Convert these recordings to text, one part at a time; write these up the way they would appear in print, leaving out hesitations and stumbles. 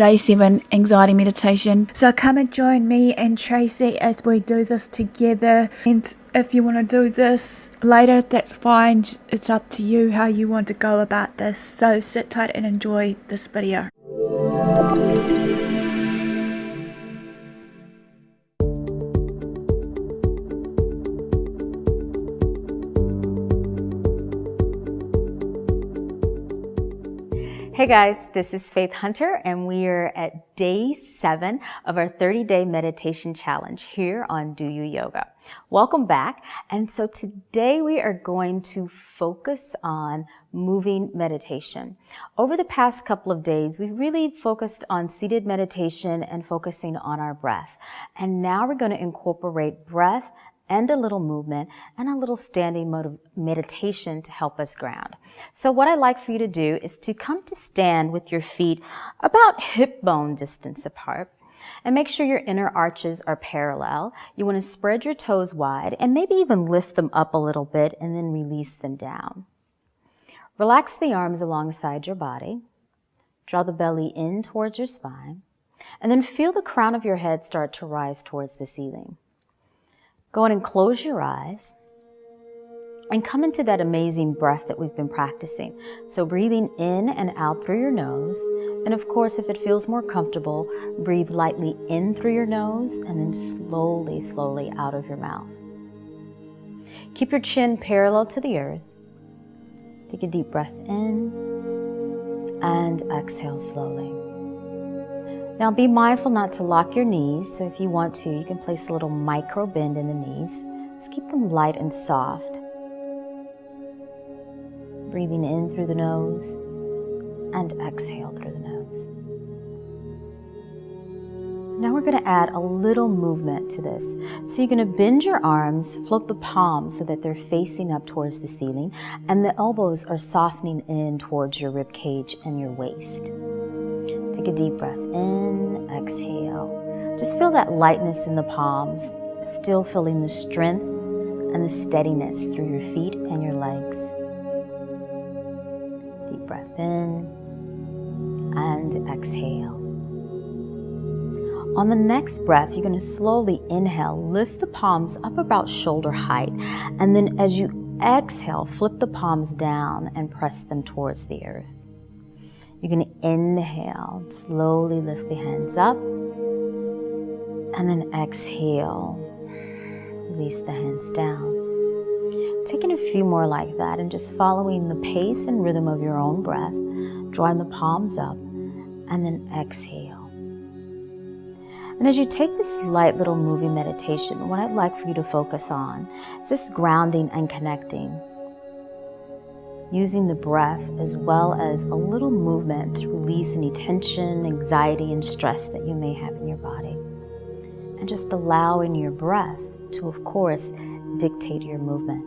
day 7 anxiety meditation. So come and join me and Tracey as we do this together. And if you want to do this later, that's fine. It's up to you how you want to go about this. So sit tight and enjoy this video. Hey guys, this is Faith Hunter and we are at day 7 of our 30-day meditation challenge here on YouDoYoga. Welcome back. And so today we are going to focus on moving meditation. Over the past couple of days, we really focused on seated meditation and focusing on our breath. And now we're going to incorporate breath and a little movement and a little standing meditation to help us ground. So what I'd like for you to do is to come to stand with your feet about hip bone distance apart and make sure your inner arches are parallel. You want to spread your toes wide and maybe even lift them up a little bit and then release them down. Relax the arms alongside your body. Draw the belly in towards your spine and then feel the crown of your head start to rise towards the ceiling. Go ahead and close your eyes and come into that amazing breath that we've been practicing. So breathing in and out through your nose. And of course, if it feels more comfortable, breathe lightly in through your nose and then slowly out of your mouth. Keep your chin parallel to the earth. Take a deep breath in and exhale slowly. Now be mindful not to lock your knees, so if you want to, you can place a little micro bend in the knees. Just keep them light and soft. Breathing in through the nose and exhale through the nose. Now we're going to add a little movement to this. So you're going to bend your arms, float the palms so that they're facing up towards the ceiling, and the elbows are softening in towards your rib cage and your waist. Take a deep breath in, exhale. Just feel that lightness in the palms, still feeling the strength and the steadiness through your feet and your legs. Deep breath in and exhale. On the next breath, you're going to slowly inhale, lift the palms up about shoulder height, and then as you exhale, flip the palms down and press them towards the earth. You're going to inhale, slowly lift the hands up, and then exhale, release the hands down. Taking a few more like that and just following the pace and rhythm of your own breath, drawing the palms up, and then exhale. And as you take this light little moving meditation, what I'd like for you to focus on is just grounding and connecting, using the breath as well as a little movement to release any tension, anxiety, and stress that you may have in your body. And just allowing your breath to, of course, dictate your movement.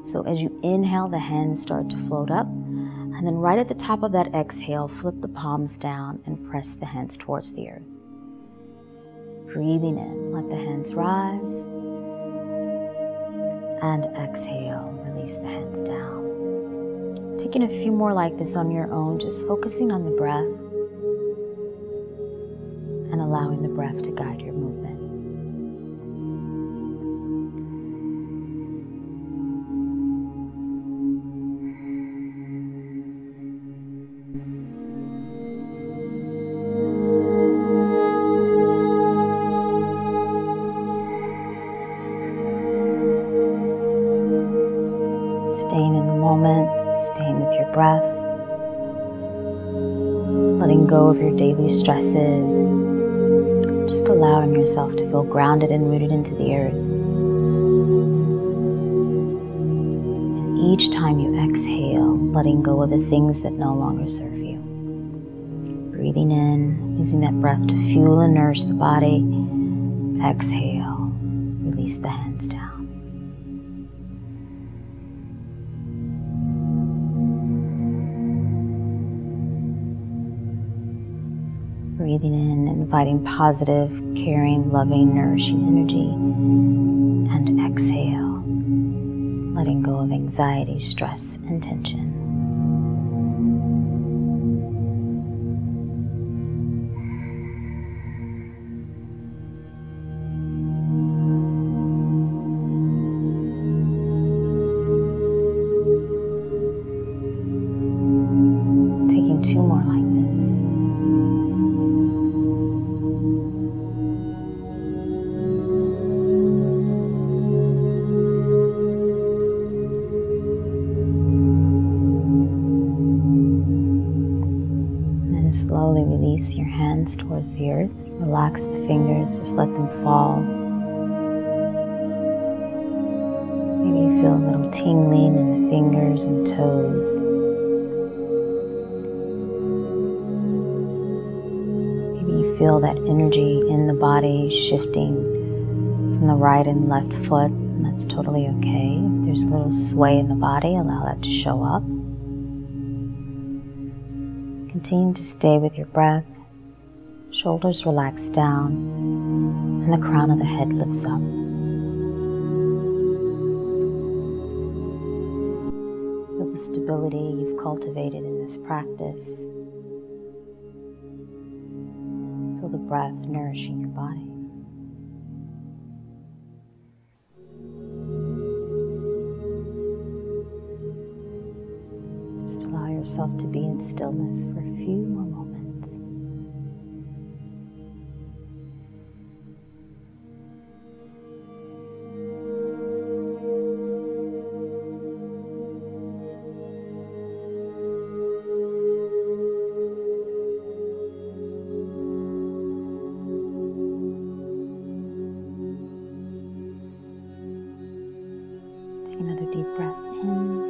So as you inhale, the hands start to float up, and then right at the top of that exhale, flip the palms down and press the hands towards the earth. Breathing in, let the hands rise, and exhale, release the hands down. Taking a few more like this on your own, just focusing on the breath and allowing the breath to guide your movement. Staying in the moment, staying with your breath, letting go of your daily stresses, just allowing yourself to feel grounded and rooted into the earth. And each time you exhale, letting go of the things that no longer serve you. Breathing in, using that breath to fuel and nourish the body. Exhale, release the hands down. Breathing in, inviting positive, caring, loving, nourishing energy. And exhale, letting go of anxiety, stress, and tension. release your hands towards the earth. Relax the fingers, just let them fall. Maybe you feel a little tingling in the fingers and toes. Maybe you feel that energy in the body shifting from the right and left foot, and that's totally okay. If there's a little sway in the body, allow that to show up. Continue to stay with your breath. Shoulders relax down, and the crown of the head lifts up. Feel the stability you've cultivated in this practice. Feel the breath nourishing your body. Just allow yourself to be in stillness for a few more moments. Take another deep breath in.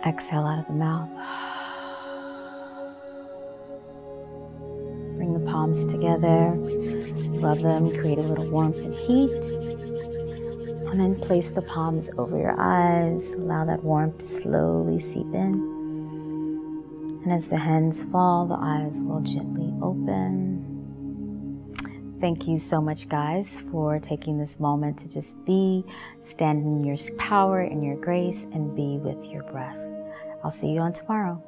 Exhale out of the mouth. Bring the palms together, rub them, create a little warmth and heat. And then place the palms over your eyes. Allow that warmth to slowly seep in. And as the hands fall, the eyes will gently open. Thank you so much, guys, for taking this moment to just be, stand in your power and your grace, and be with your breath. I'll see you on tomorrow.